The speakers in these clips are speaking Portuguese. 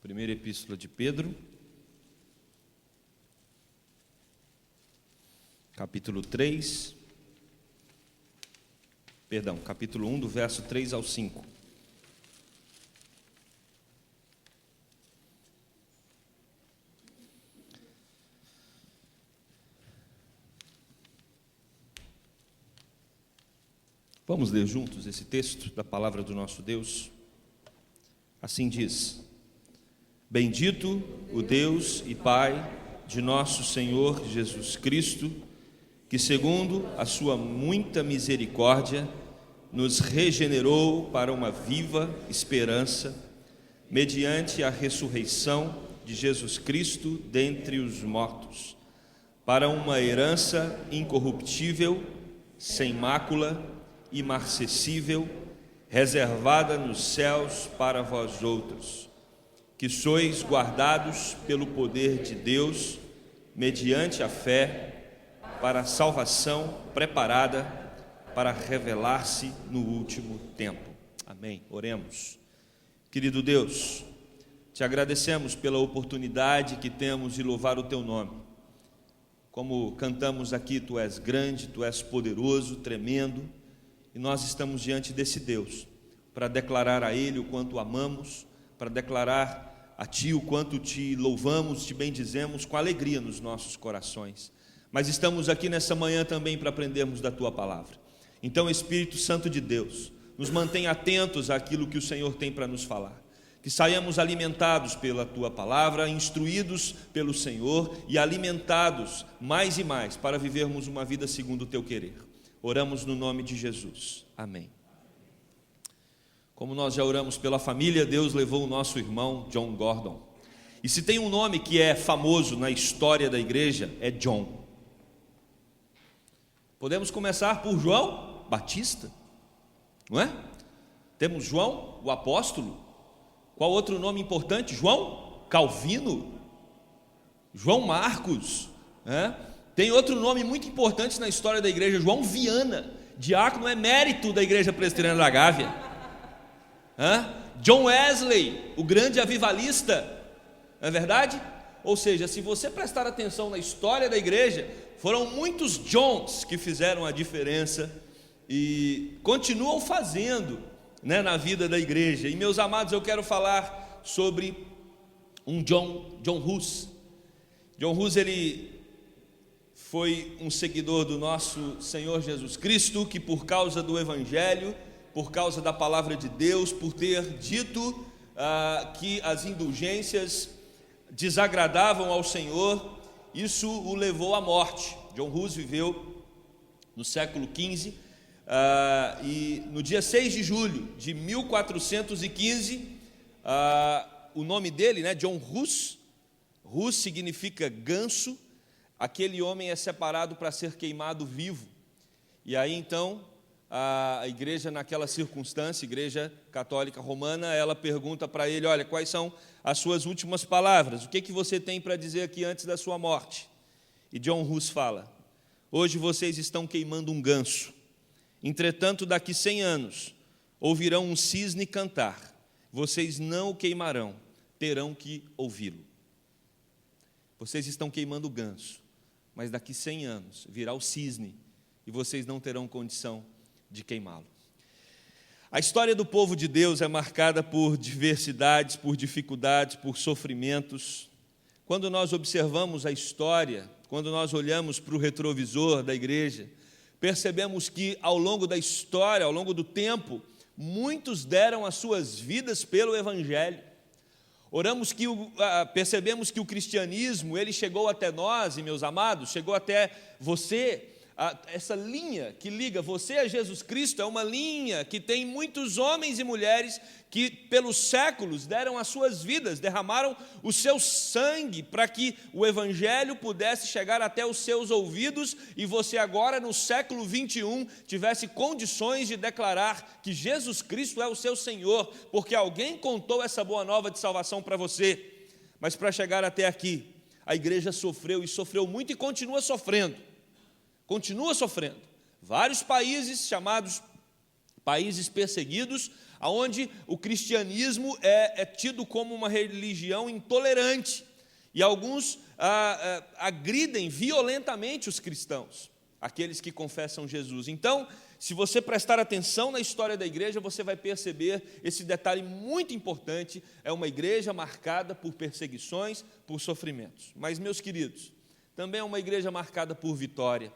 Primeira Epístola de Pedro, capítulo 1, do verso 3 ao 5. Vamos ler juntos esse texto da palavra do nosso Deus? Assim diz: Bendito o Deus e Pai de nosso Senhor Jesus Cristo, que segundo a sua muita misericórdia nos regenerou para uma viva esperança, mediante a ressurreição de Jesus Cristo dentre os mortos, para uma herança incorruptível, sem mácula, imarcessível, reservada nos céus para vós outros, que sois guardados pelo poder de Deus, mediante a fé, para a salvação preparada para revelar-se no último tempo. Amém. Oremos. Querido Deus, te agradecemos pela oportunidade que temos de louvar o teu nome. Como cantamos aqui, tu és grande, tu és poderoso, tremendo, e nós estamos diante desse Deus para declarar a Ele o quanto o amamos, para declarar a Ti o quanto Te louvamos, Te bendizemos com alegria nos nossos corações. Mas estamos aqui nessa manhã também para aprendermos da Tua palavra. Então, Espírito Santo de Deus, nos mantenha atentos àquilo que o Senhor tem para nos falar. Que saiamos alimentados pela Tua palavra, instruídos pelo Senhor e alimentados mais e mais para vivermos uma vida segundo o Teu querer. Oramos no nome de Jesus. Amém. Como nós já oramos pela família, Deus levou o nosso irmão John Gordon. E se tem um nome que é famoso na história da igreja, é John. Podemos começar por João Batista, não é? Temos João, o apóstolo. Qual outro nome importante? João Calvino, João Marcos, Tem outro nome muito importante na história da igreja, João Viana, diácono emérito da igreja presbiteriana da Gávea. John Wesley, o grande avivalista, não é verdade? Ou seja, se você prestar atenção na história da igreja, foram muitos Johns que fizeram a diferença e continuam fazendo, na vida da igreja. E meus amados, eu quero falar sobre um John Hus. John Hus, ele foi um seguidor do nosso Senhor Jesus Cristo, que por causa do Evangelho, por causa da palavra de Deus, por ter dito que as indulgências desagradavam ao Senhor, isso o levou à morte. John Hus viveu no século XV, e no dia 6 de julho de 1415, o nome dele, John Hus, Hus significa ganso. Aquele homem é separado para ser queimado vivo. E aí então a igreja, naquela circunstância, a igreja católica romana, ela pergunta para ele: olha, quais são as suas últimas palavras? O que você tem para dizer aqui antes da sua morte? E John Hus fala: hoje vocês estão queimando um ganso, entretanto daqui 100 anos ouvirão um cisne cantar, vocês não o queimarão, terão que ouvi-lo. Vocês estão queimando o ganso, mas daqui 100 anos virá o cisne e vocês não terão condição de queimá-lo. A história do povo de Deus é marcada por diversidades, por dificuldades, por sofrimentos. Quando nós observamos a história, quando nós olhamos para o retrovisor da igreja, percebemos que ao longo da história, ao longo do tempo, muitos deram as suas vidas pelo Evangelho. Percebemos que o cristianismo, ele chegou até nós, e meus amados, chegou até você. Essa linha que liga você a Jesus Cristo é uma linha que tem muitos homens e mulheres que pelos séculos deram as suas vidas, derramaram o seu sangue para que o Evangelho pudesse chegar até os seus ouvidos e você agora no século 21 tivesse condições de declarar que Jesus Cristo é o seu Senhor, porque alguém contou essa boa nova de salvação para você. Mas para chegar até aqui, a igreja sofreu e sofreu muito e continua sofrendo. Vários países chamados países perseguidos onde o cristianismo é tido como uma religião intolerante, e alguns agridem violentamente os cristãos, aqueles que confessam Jesus. Então, se você prestar atenção na história da igreja, você vai perceber esse detalhe muito importante: é uma igreja marcada por perseguições, por sofrimentos. Mas, meus queridos, também é uma igreja marcada por vitória,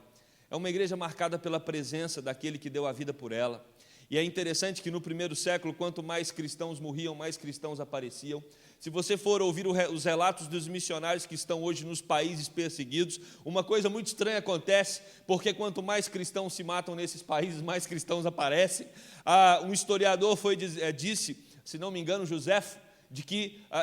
é uma igreja marcada pela presença daquele que deu a vida por ela. E é interessante que no primeiro século, quanto mais cristãos morriam, mais cristãos apareciam. Se você for ouvir os relatos dos missionários que estão hoje nos países perseguidos, uma coisa muito estranha acontece, porque quanto mais cristãos se matam nesses países, mais cristãos aparecem. Um historiador disse, se não me engano, Joséfo,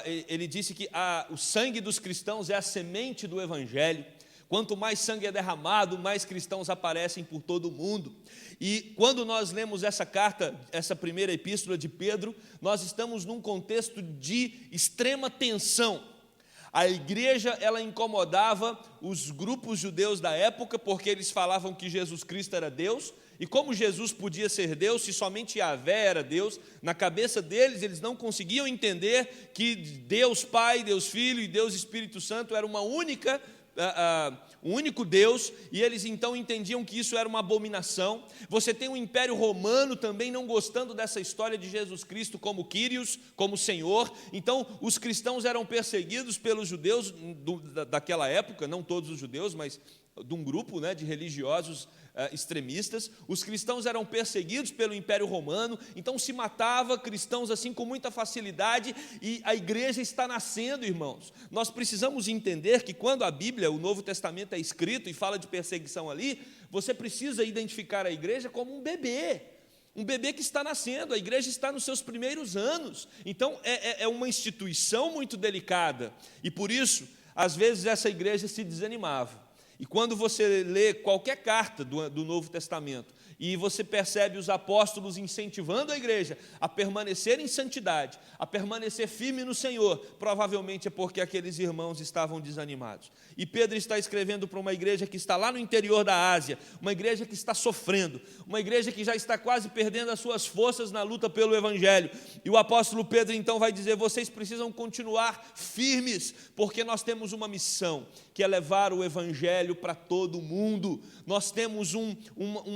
ele disse que o sangue dos cristãos é a semente do evangelho. Quanto mais sangue é derramado, mais cristãos aparecem por todo o mundo. E quando nós lemos essa carta, essa primeira epístola de Pedro, nós estamos num contexto de extrema tensão. A igreja, ela incomodava os grupos judeus da época, porque eles falavam que Jesus Cristo era Deus, e como Jesus podia ser Deus, se somente Yahvé era Deus, na cabeça deles, eles não conseguiam entender que Deus Pai, Deus Filho e Deus Espírito Santo era uma única um único Deus, e eles então entendiam que isso era uma abominação. Você tem o Império Romano também não gostando dessa história de Jesus Cristo como Quírios, como Senhor. Então os cristãos eram perseguidos pelos judeus daquela época, não todos os judeus, mas de um grupo de religiosos extremistas. Os cristãos eram perseguidos pelo Império Romano, então se matava cristãos assim com muita facilidade, e a igreja está nascendo, irmãos. Nós precisamos entender que quando a Bíblia, o Novo Testamento é escrito e fala de perseguição ali, você precisa identificar a igreja como um bebê que está nascendo. A igreja está nos seus primeiros anos, então é uma instituição muito delicada, e por isso, às vezes essa igreja se desanimava. E quando você lê qualquer carta do Novo Testamento, e você percebe os apóstolos incentivando a igreja a permanecer em santidade, a permanecer firme no Senhor, provavelmente é porque aqueles irmãos estavam desanimados. E Pedro está escrevendo para uma igreja que está lá no interior da Ásia, uma igreja que está sofrendo, uma igreja que já está quase perdendo as suas forças na luta pelo Evangelho. E o apóstolo Pedro então vai dizer: vocês precisam continuar firmes, porque nós temos uma missão, que é levar o Evangelho para todo mundo. Nós temos um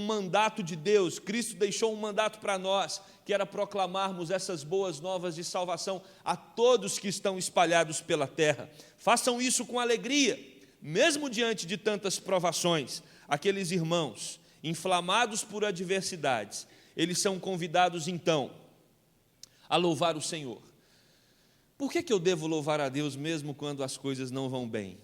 mandato de Deus. Cristo deixou um mandato para nós, que era proclamarmos essas boas novas de salvação a todos que estão espalhados pela terra. Façam isso com alegria, mesmo diante de tantas provações. Aqueles irmãos, inflamados por adversidades, eles são convidados então a louvar o Senhor. Por que eu devo louvar a Deus mesmo quando as coisas não vão bem?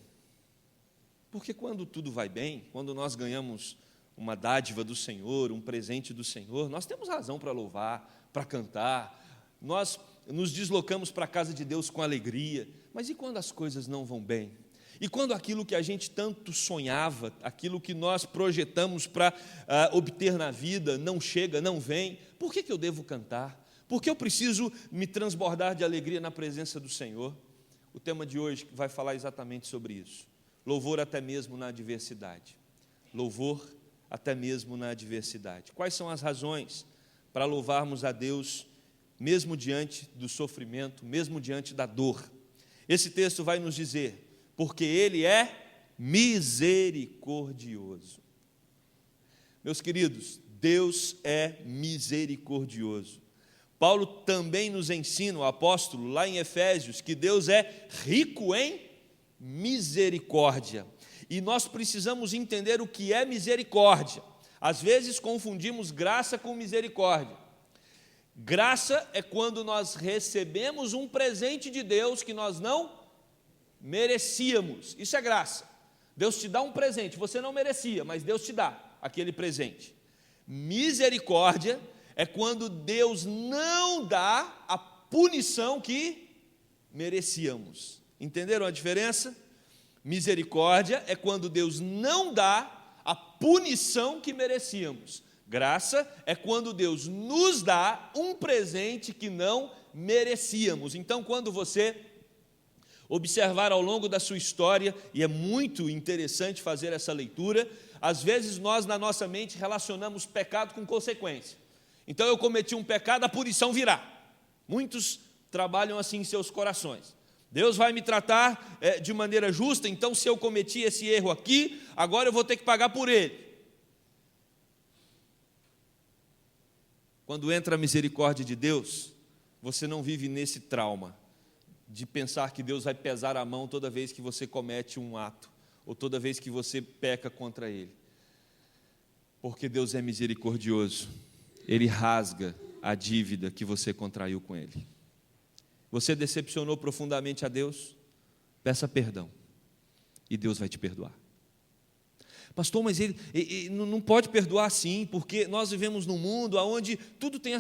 Porque quando tudo vai bem, quando nós ganhamos uma dádiva do Senhor, um presente do Senhor, nós temos razão para louvar, para cantar, nós nos deslocamos para a casa de Deus com alegria. Mas e quando as coisas não vão bem? E quando aquilo que a gente tanto sonhava, aquilo que nós projetamos para obter na vida, não chega, não vem? Por que eu devo cantar? Por que eu preciso me transbordar de alegria na presença do Senhor? O tema de hoje vai falar exatamente sobre isso. Louvor até mesmo na adversidade. Louvor até mesmo na adversidade. Quais são as razões para louvarmos a Deus, mesmo diante do sofrimento, mesmo diante da dor? Esse texto vai nos dizer: porque Ele é misericordioso. Meus queridos, Deus é misericordioso. Paulo também nos ensina, o apóstolo, lá em Efésios, que Deus é rico em misericórdia. E nós precisamos entender o que é misericórdia. Às vezes confundimos graça com misericórdia. Graça é quando nós recebemos um presente de Deus que nós não merecíamos. Isso é graça. Deus te dá um presente, você não merecia, mas Deus te dá aquele presente. Misericórdia é quando Deus não dá a punição que merecíamos. Entenderam a diferença? Misericórdia é quando Deus não dá a punição que merecíamos. Graça é quando Deus nos dá um presente que não merecíamos. Então, quando você observar ao longo da sua história, e é muito interessante fazer essa leitura, às vezes nós na nossa mente relacionamos pecado com consequência. Então eu cometi um pecado, a punição virá. Muitos trabalham assim em seus corações. Deus vai me tratar de maneira justa, então se eu cometi esse erro aqui, agora eu vou ter que pagar por ele. Quando entra a misericórdia de Deus, você não vive nesse trauma de pensar que Deus vai pesar a mão toda vez que você comete um ato, ou toda vez que você peca contra Ele. Porque Deus é misericordioso, Ele rasga a dívida que você contraiu com Ele. Você decepcionou profundamente a Deus? Peça perdão, e Deus vai te perdoar. Pastor, mas ele não pode perdoar assim, porque nós vivemos num mundo onde tudo tem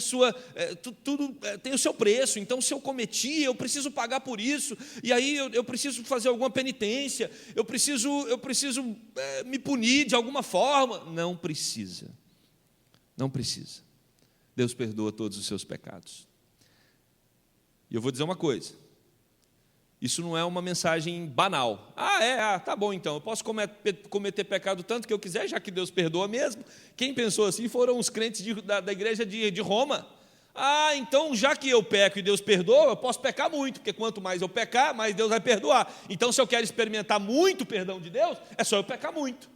tem o seu preço. Então, se eu cometi, eu preciso pagar por isso, e aí eu preciso fazer alguma penitência, eu preciso me punir de alguma forma. Não precisa, não precisa. Deus perdoa todos os seus pecados. E eu vou dizer uma coisa, isso não é uma mensagem banal. Tá bom então, eu posso cometer pecado tanto que eu quiser, já que Deus perdoa mesmo. Quem pensou assim foram os crentes da igreja de Roma. Então já que eu peco e Deus perdoa, eu posso pecar muito, porque quanto mais eu pecar, mais Deus vai perdoar. Então se eu quero experimentar muito perdão de Deus, é só eu pecar muito.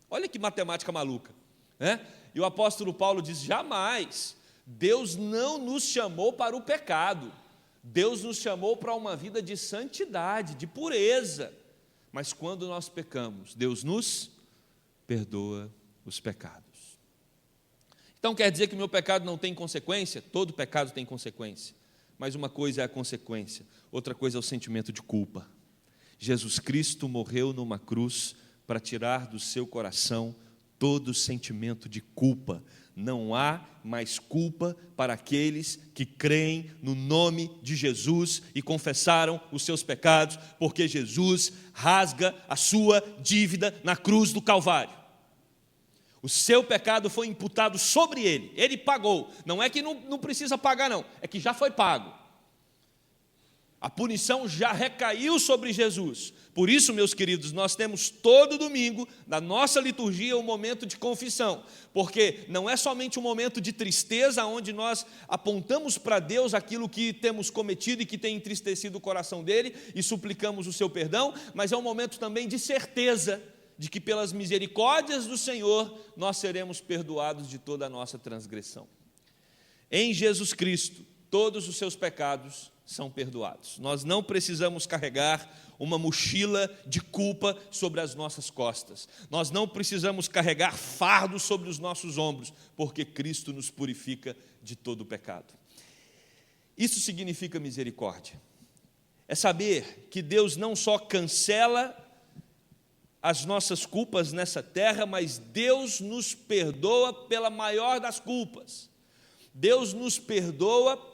Olha que matemática maluca, né? E o apóstolo Paulo diz, jamais, Deus não nos chamou para o pecado. Deus nos chamou para uma vida de santidade, de pureza. Mas quando nós pecamos, Deus nos perdoa os pecados. Então quer dizer que o meu pecado não tem consequência? Todo pecado tem consequência. Mas uma coisa é a consequência, outra coisa é o sentimento de culpa. Jesus Cristo morreu numa cruz para tirar do seu coração todo o sentimento de culpa. Não há mais culpa para aqueles que creem no nome de Jesus e confessaram os seus pecados, porque Jesus rasga a sua dívida na cruz do Calvário. O seu pecado foi imputado sobre ele, ele pagou. Não é que não precisa pagar não, é que já foi pago. A punição já recaiu sobre Jesus. Por isso, meus queridos, nós temos todo domingo, na nossa liturgia, um momento de confissão. Porque não é somente um momento de tristeza, onde nós apontamos para Deus aquilo que temos cometido e que tem entristecido o coração dele, e suplicamos o seu perdão, mas é um momento também de certeza, de que pelas misericórdias do Senhor, nós seremos perdoados de toda a nossa transgressão. Em Jesus Cristo, todos os seus pecados são perdoados. Nós não precisamos carregar uma mochila de culpa sobre as nossas costas. Nós não precisamos carregar fardos sobre os nossos ombros, porque Cristo nos purifica de todo o pecado. Isso significa misericórdia. É saber que Deus não só cancela as nossas culpas nessa terra, mas Deus nos perdoa pela maior das culpas. Deus nos perdoa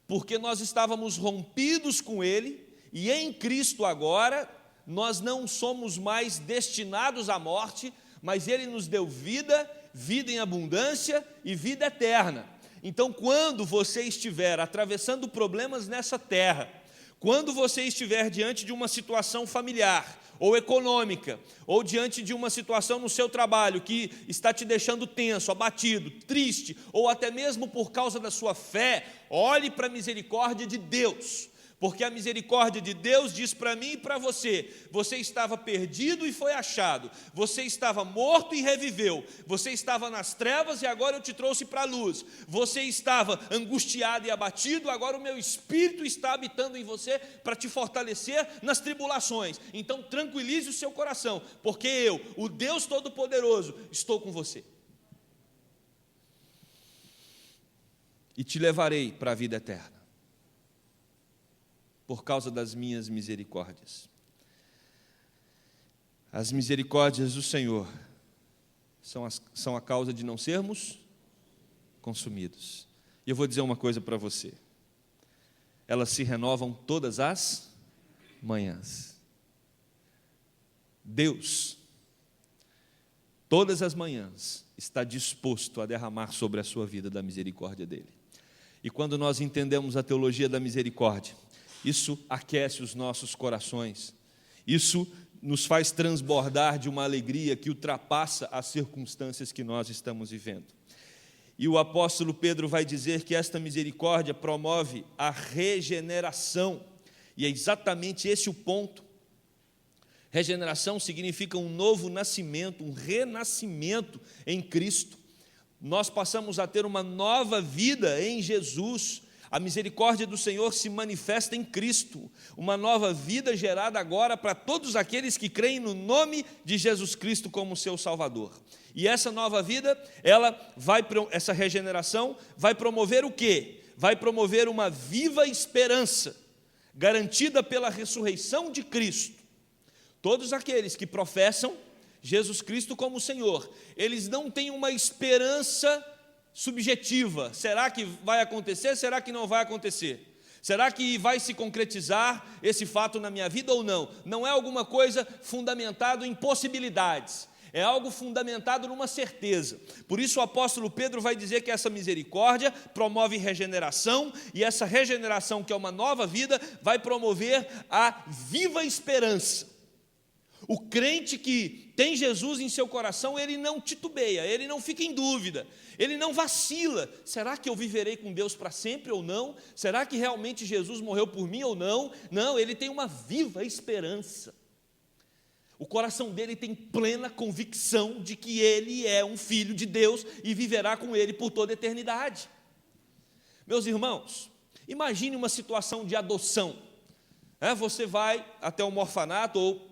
porque nós estávamos rompidos com Ele, e em Cristo agora, nós não somos mais destinados à morte, mas Ele nos deu vida, vida em abundância e vida eterna. Então, quando você estiver atravessando problemas nessa terra, quando você estiver diante de uma situação familiar, ou econômica, ou diante de uma situação no seu trabalho que está te deixando tenso, abatido, triste, ou até mesmo por causa da sua fé, olhe para a misericórdia de Deus, porque a misericórdia de Deus diz para mim e para você, você estava perdido e foi achado, você estava morto e reviveu, você estava nas trevas e agora eu te trouxe para a luz, você estava angustiado e abatido, agora o meu Espírito está habitando em você para te fortalecer nas tribulações. Então tranquilize o seu coração, porque eu, o Deus Todo-Poderoso, estou com você e te levarei para a vida eterna, por causa das minhas misericórdias. As misericórdias do Senhor são a causa de não sermos consumidos. E eu vou dizer uma coisa para você, elas se renovam todas as manhãs. Deus, todas as manhãs, está disposto a derramar sobre a sua vida da misericórdia dEle. E quando nós entendemos a teologia da misericórdia, isso aquece os nossos corações, isso nos faz transbordar de uma alegria que ultrapassa as circunstâncias que nós estamos vivendo. E o apóstolo Pedro vai dizer que esta misericórdia promove a regeneração. E é exatamente esse o ponto. Regeneração significa um novo nascimento, um renascimento em Cristo. Nós passamos a ter uma nova vida em Jesus. A misericórdia do Senhor se manifesta em Cristo, uma nova vida gerada agora para todos aqueles que creem no nome de Jesus Cristo como seu Salvador. E essa nova vida, essa regeneração vai promover o quê? Vai promover uma viva esperança, garantida pela ressurreição de Cristo. Todos aqueles que professam Jesus Cristo como Senhor, eles não têm uma esperança subjetiva. Será que vai acontecer? Será que não vai acontecer? Será que vai se concretizar esse fato na minha vida ou não? Não é alguma coisa fundamentado em possibilidades, é algo fundamentado numa certeza. Por isso o apóstolo Pedro vai dizer que essa misericórdia promove regeneração, e essa regeneração, que é uma nova vida, vai promover a viva esperança. O crente que tem Jesus em seu coração, ele não titubeia, ele não fica em dúvida, ele não vacila. Será que eu viverei com Deus para sempre ou não? Será que realmente Jesus morreu por mim ou não? Não, ele tem uma viva esperança. O coração dele tem plena convicção de que ele é um filho de Deus e viverá com ele por toda a eternidade. Meus irmãos, imagine uma situação de adoção. Você vai até um orfanato ou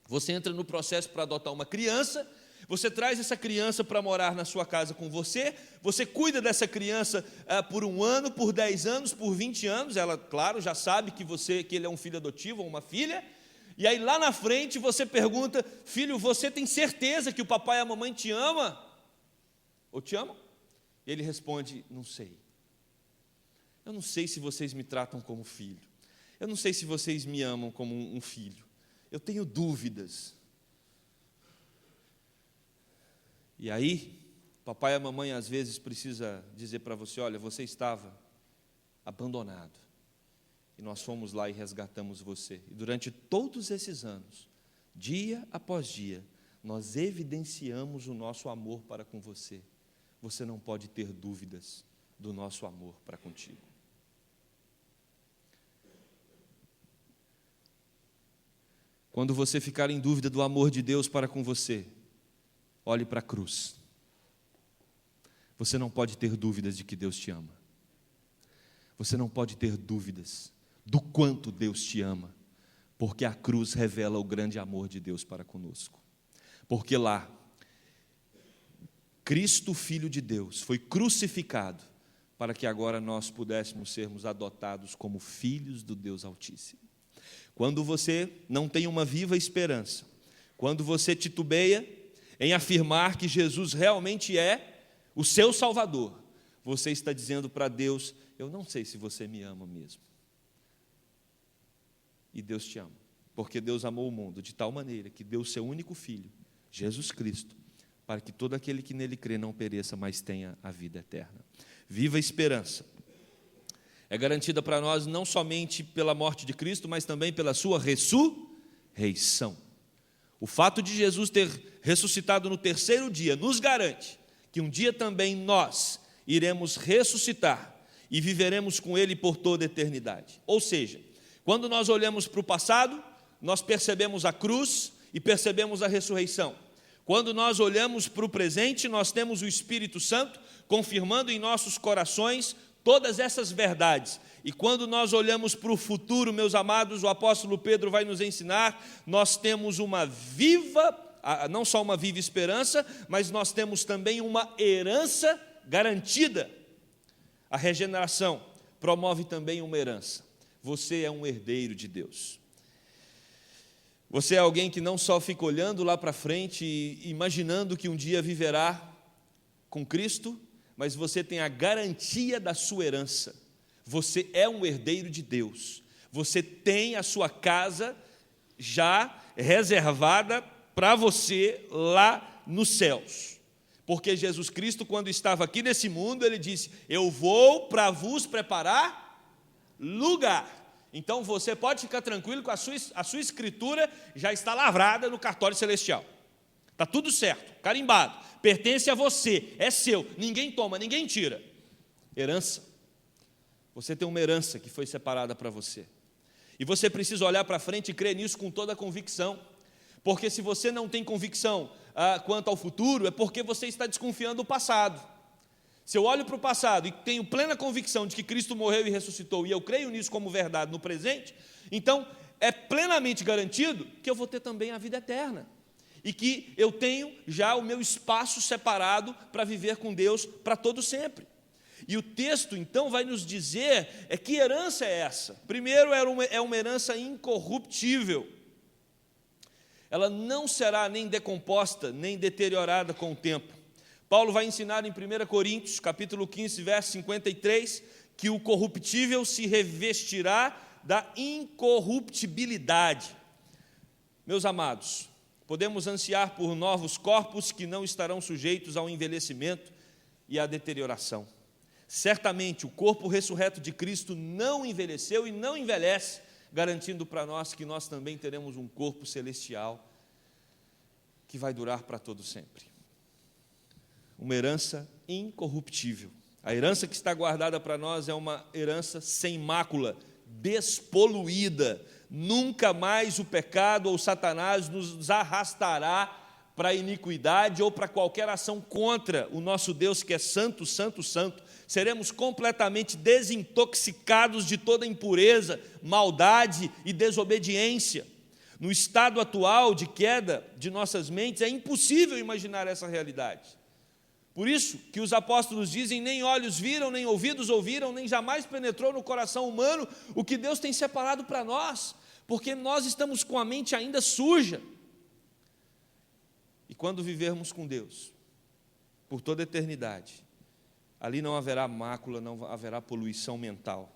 você entra no processo para adotar uma criança, você traz essa criança para morar na sua casa com você, você cuida dessa criança por 1 ano, por 10 anos, por 20 anos, ela, claro, já sabe que ele é um filho adotivo ou uma filha, e aí lá na frente você pergunta: filho, você tem certeza que o papai e a mamãe te amam? Ou te amam? E ele responde: não sei. Eu não sei se vocês me tratam como filho, eu não sei se vocês me amam como um filho. Eu tenho dúvidas. E aí, papai e a mamãe às vezes precisa dizer para você: olha, você estava abandonado, e nós fomos lá e resgatamos você. E durante todos esses anos, dia após dia, nós evidenciamos o nosso amor para com você. Você não pode ter dúvidas do nosso amor para contigo. Quando você ficar em dúvida do amor de Deus para com você, olhe para a cruz. Você não pode ter dúvidas de que Deus te ama. Você não pode ter dúvidas do quanto Deus te ama, porque a cruz revela o grande amor de Deus para conosco. Porque lá, Cristo, Filho de Deus, foi crucificado para que agora nós pudéssemos sermos adotados como filhos do Deus Altíssimo. Quando você não tem uma viva esperança, quando você titubeia em afirmar que Jesus realmente é o seu Salvador, você está dizendo para Deus: eu não sei se você me ama mesmo. E Deus te ama, porque Deus amou o mundo de tal maneira que deu o seu único Filho, Jesus Cristo, para que todo aquele que nele crê não pereça, mas tenha a vida eterna. Viva a esperança. É garantida para nós não somente pela morte de Cristo, mas também pela sua ressurreição. O fato de Jesus ter ressuscitado no 3º dia nos garante que um dia também nós iremos ressuscitar e viveremos com Ele por toda a eternidade. Ou seja, quando nós olhamos para o passado, nós percebemos a cruz e percebemos a ressurreição. Quando nós olhamos para o presente, nós temos o Espírito Santo confirmando em nossos corações todas essas verdades. E quando nós olhamos para o futuro, meus amados, o apóstolo Pedro vai nos ensinar, nós temos uma viva, não só uma viva esperança, mas nós temos também uma herança garantida. A regeneração promove também uma herança. Você é um herdeiro de Deus. Você é alguém que não só fica olhando lá para frente e imaginando que um dia viverá com Cristo, mas você tem a garantia da sua herança. Você é um herdeiro de Deus. Você tem a sua casa já reservada para você lá nos céus. Porque Jesus Cristo, quando estava aqui nesse mundo, Ele disse: eu vou para vos preparar lugar. Então você pode ficar tranquilo que a sua escritura já está lavrada no cartório celestial. Está tudo certo, carimbado, pertence a você, é seu, ninguém toma, ninguém tira. Herança. Você tem uma herança que foi separada para você. E você precisa olhar para frente e crer nisso com toda a convicção. Porque se você não tem convicção quanto ao futuro, é porque você está desconfiando do passado. Se eu olho para o passado e tenho plena convicção de que Cristo morreu e ressuscitou, e eu creio nisso como verdade no presente, então é plenamente garantido que eu vou ter também a vida eterna. E que eu tenho já o meu espaço separado para viver com Deus para todo sempre. E o texto, então, vai nos dizer que herança é essa. Primeiro, é uma herança incorruptível. Ela não será nem decomposta, nem deteriorada com o tempo. Paulo vai ensinar em 1 Coríntios, capítulo 15, verso 53, que o corruptível se revestirá da incorruptibilidade. Meus amados, podemos ansiar por novos corpos que não estarão sujeitos ao envelhecimento e à deterioração. Certamente, o corpo ressurreto de Cristo não envelheceu e não envelhece, garantindo para nós que nós também teremos um corpo celestial que vai durar para todo sempre. Uma herança incorruptível. A herança que está guardada para nós é uma herança sem mácula, despoluída. Nunca mais o pecado ou Satanás nos arrastará para a iniquidade ou para qualquer ação contra o nosso Deus que é santo, santo, santo. Seremos completamente desintoxicados de toda impureza, maldade e desobediência. No estado atual de queda de nossas mentes, é impossível imaginar essa realidade. Por isso que os apóstolos dizem, nem olhos viram, nem ouvidos ouviram, nem jamais penetrou no coração humano o que Deus tem separado para nós, porque nós estamos com a mente ainda suja. E quando vivermos com Deus, por toda a eternidade, ali não haverá mácula, não haverá poluição mental.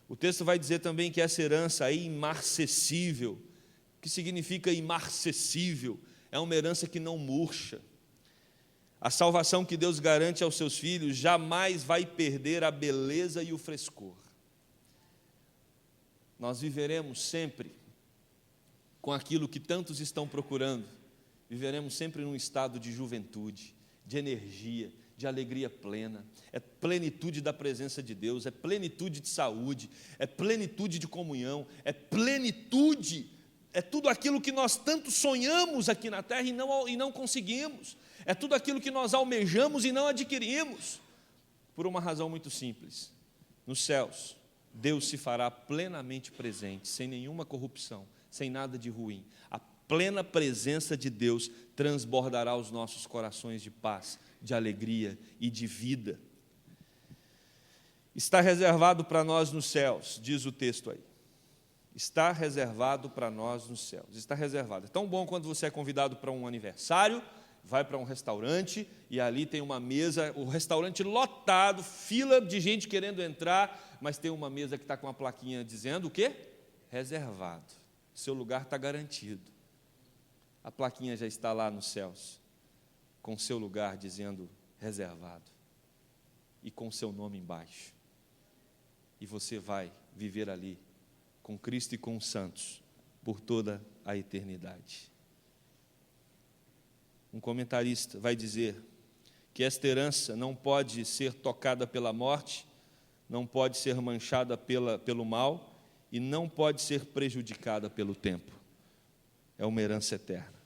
O texto vai dizer também que essa herança é imarcessível. O que significa imarcessível? É uma herança que não murcha. A salvação que Deus garante aos seus filhos jamais vai perder a beleza e o frescor. Nós viveremos sempre com aquilo que tantos estão procurando. Viveremos sempre num estado de juventude, de energia, de alegria plena. É plenitude da presença de Deus, é plenitude de saúde, é plenitude de comunhão, é plenitude, é tudo aquilo que nós tanto sonhamos aqui na terra e não conseguimos. É tudo aquilo que nós almejamos e não adquirimos, por uma razão muito simples. Nos céus, Deus se fará plenamente presente, sem nenhuma corrupção, sem nada de ruim. A plena presença de Deus transbordará os nossos corações de paz, de alegria e de vida. Está reservado para nós nos céus, diz o texto aí. Está reservado para nós nos céus. Está reservado. É tão bom quando você é convidado para um aniversário, vai para um restaurante e ali tem uma mesa, o restaurante lotado, fila de gente querendo entrar, mas tem uma mesa que está com uma plaquinha dizendo o quê? Reservado. Seu lugar está garantido. A plaquinha já está lá nos céus, com seu lugar dizendo reservado e com seu nome embaixo. E você vai viver ali com Cristo e com os santos por toda a eternidade. Um comentarista vai dizer que esta herança não pode ser tocada pela morte, não pode ser manchada pelo mal e não pode ser prejudicada pelo tempo. É uma herança eterna.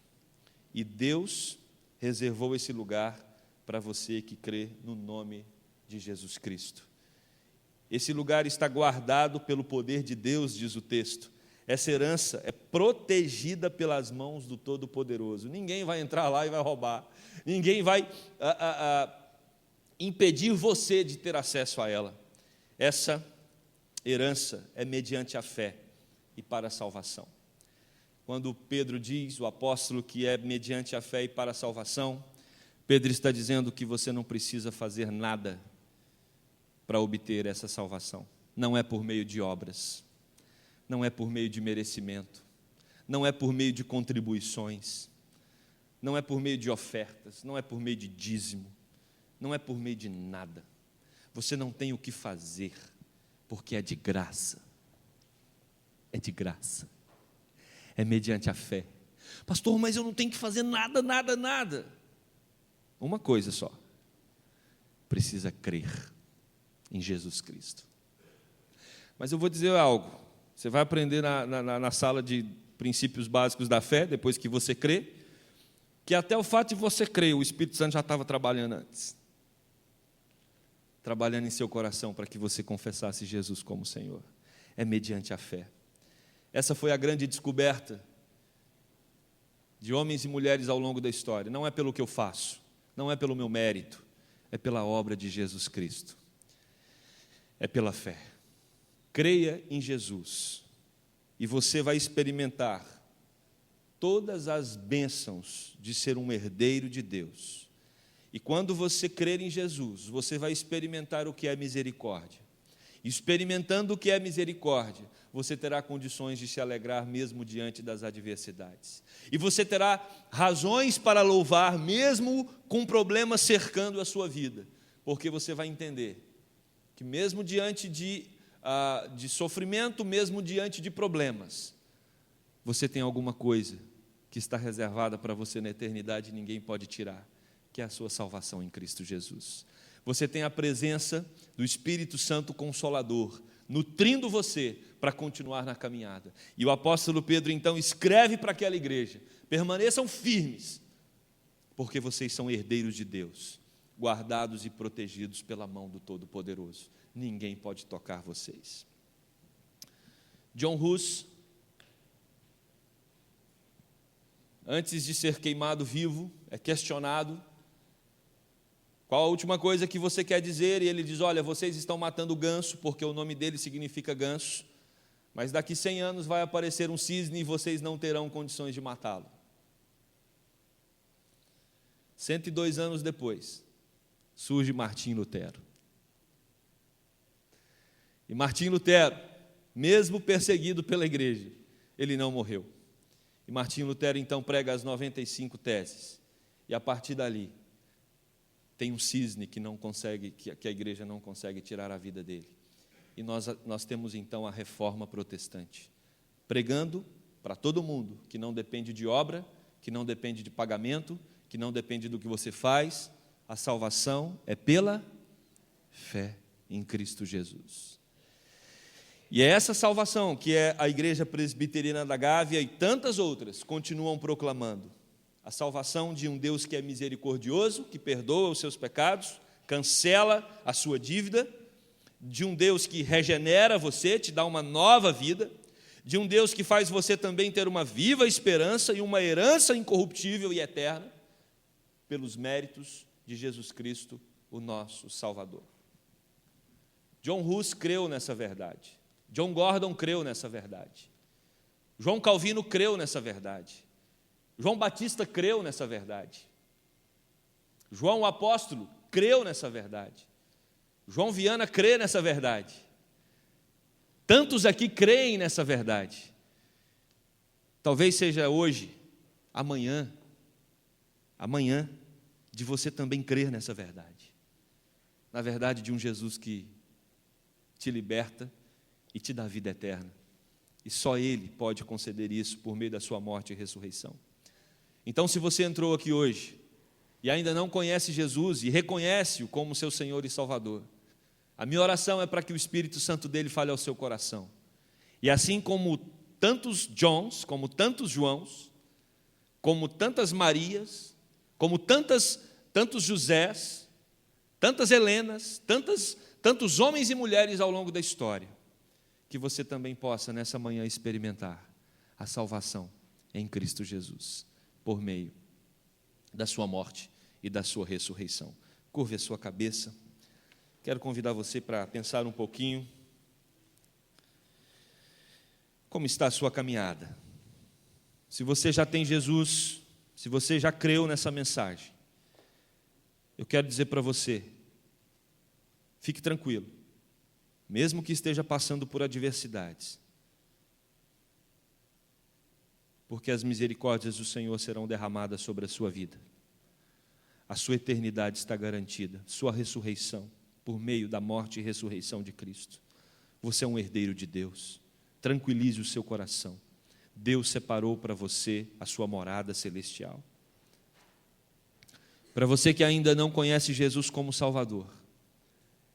E Deus reservou esse lugar para você que crê no nome de Jesus Cristo. Esse lugar está guardado pelo poder de Deus, diz o texto. Essa herança é protegida pelas mãos do Todo-Poderoso. Ninguém vai entrar lá e vai roubar. Ninguém vai impedir você de ter acesso a ela. Essa herança é mediante a fé e para a salvação. Quando Pedro diz, o apóstolo, que é mediante a fé e para a salvação, Pedro está dizendo que você não precisa fazer nada para obter essa salvação. Não é por meio de obras. Não é por meio de merecimento, não é por meio de contribuições, não é por meio de ofertas, não é por meio de dízimo, não é por meio de nada. Você não tem o que fazer, porque é de graça. É de graça. É mediante a fé. Pastor, mas eu não tenho que fazer nada. Uma coisa só: precisa crer em Jesus Cristo. Mas eu vou dizer algo, você vai aprender na sala de princípios básicos da fé, depois que você crê, que até o fato de você crer, o Espírito Santo já estava trabalhando antes, trabalhando em seu coração para que você confessasse Jesus como Senhor. É mediante a fé. Essa foi a grande descoberta de homens e mulheres ao longo da história. Não é pelo que eu faço, não é pelo meu mérito, é pela obra de Jesus Cristo. É pela fé. Creia em Jesus e você vai experimentar todas as bênçãos de ser um herdeiro de Deus. E quando você crer em Jesus, você vai experimentar o que é misericórdia. Experimentando o que é misericórdia, você terá condições de se alegrar mesmo diante das adversidades. E você terá razões para louvar mesmo com problemas cercando a sua vida, porque você vai entender que mesmo diante de sofrimento, mesmo diante de problemas, você tem alguma coisa que está reservada para você na eternidade e ninguém pode tirar, que é a sua salvação em Cristo Jesus. Você tem a presença do Espírito Santo Consolador, nutrindo você para continuar na caminhada. E o apóstolo Pedro então escreve para aquela igreja: permaneçam firmes, porque vocês são herdeiros de Deus, guardados e protegidos pela mão do Todo-Poderoso. Ninguém pode tocar vocês. John Hus, antes de ser queimado vivo, é questionado: qual a última coisa que você quer dizer? E ele diz: olha, vocês estão matando o ganso, porque o nome dele significa ganso, mas daqui 100 anos vai aparecer um cisne e vocês não terão condições de matá-lo. 102 anos depois, surge Martim Lutero. E Martim Lutero, mesmo perseguido pela igreja, ele não morreu. E Martim Lutero então prega as 95 teses. E a partir dali, tem um cisne que a igreja não consegue tirar a vida dele. E nós temos então a reforma protestante, pregando para todo mundo que não depende de obra, que não depende de pagamento, que não depende do que você faz. A salvação é pela fé em Cristo Jesus. E é essa salvação que a Igreja Presbiteriana da Gávea e tantas outras continuam proclamando. A salvação de um Deus que é misericordioso, que perdoa os seus pecados, cancela a sua dívida, de um Deus que regenera você, te dá uma nova vida, de um Deus que faz você também ter uma viva esperança e uma herança incorruptível e eterna, pelos méritos de Jesus Cristo, o nosso Salvador. John Hus creu nessa verdade. John Gordon creu nessa verdade. João Calvino creu nessa verdade. João Batista creu nessa verdade. João o apóstolo creu nessa verdade. João Viana crê nessa verdade. Tantos aqui creem nessa verdade. Talvez seja hoje, amanhã, de você também crer nessa verdade. Na verdade de um Jesus que te liberta e te dá vida eterna. E só Ele pode conceder isso por meio da sua morte e ressurreição. Então, se você entrou aqui hoje e ainda não conhece Jesus e reconhece-o como seu Senhor e Salvador, a minha oração é para que o Espírito Santo dele fale ao seu coração. E assim como tantos Johns, como tantos Joãos, como tantas Marias, como tantos Josés, tantas Helenas, tantos homens e mulheres ao longo da história, que você também possa nessa manhã experimentar a salvação em Cristo Jesus, por meio da sua morte e da sua ressurreição. Curve a sua cabeça. Quero convidar você para pensar um pouquinho. Como está a sua caminhada? Se você já tem Jesus, se você já creu nessa mensagem, eu quero dizer para você, fique tranquilo, mesmo que esteja passando por adversidades, porque as misericórdias do Senhor serão derramadas sobre a sua vida. A sua eternidade está garantida, sua ressurreição, por meio da morte e ressurreição de Cristo. Você é um herdeiro de Deus. Tranquilize o seu coração. Deus separou para você a sua morada celestial. Para você que ainda não conhece Jesus como Salvador,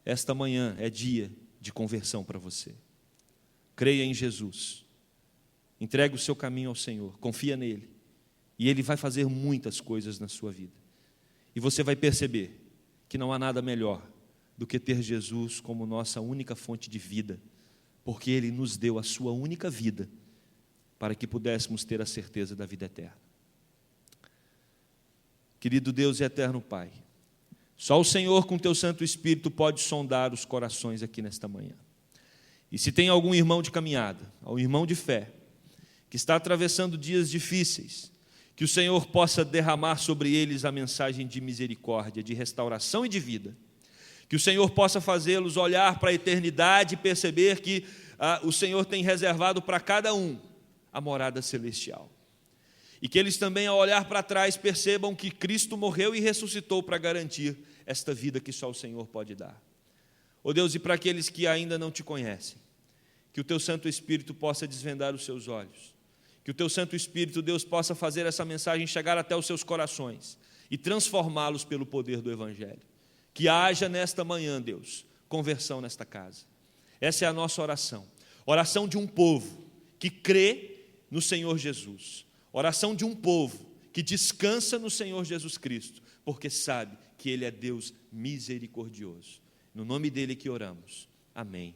esta manhã é dia de conversão para você. Creia em Jesus, entregue o seu caminho ao Senhor, confia nele, e Ele vai fazer muitas coisas na sua vida. E você vai perceber que não há nada melhor do que ter Jesus como nossa única fonte de vida, porque Ele nos deu a sua única vida, para que pudéssemos ter a certeza da vida eterna. Querido Deus e eterno Pai, só o Senhor com teu Santo Espírito pode sondar os corações aqui nesta manhã. E se tem algum irmão de caminhada, algum irmão de fé, que está atravessando dias difíceis, que o Senhor possa derramar sobre eles a mensagem de misericórdia, de restauração e de vida. Que o Senhor possa fazê-los olhar para a eternidade e perceber que o Senhor tem reservado para cada um a morada celestial. E que eles também, ao olhar para trás, percebam que Cristo morreu e ressuscitou para garantir esta vida que só o Senhor pode dar. Ó Deus, e para aqueles que ainda não te conhecem, que o teu Santo Espírito possa desvendar os seus olhos, que o teu Santo Espírito, Deus, possa fazer essa mensagem chegar até os seus corações e transformá-los pelo poder do Evangelho. Que haja nesta manhã, Deus, conversão nesta casa. Essa é a nossa oração. Oração de um povo que crê no Senhor Jesus. Oração de um povo que descansa no Senhor Jesus Cristo, porque sabe que Ele é Deus misericordioso. No nome dEle que oramos. Amém.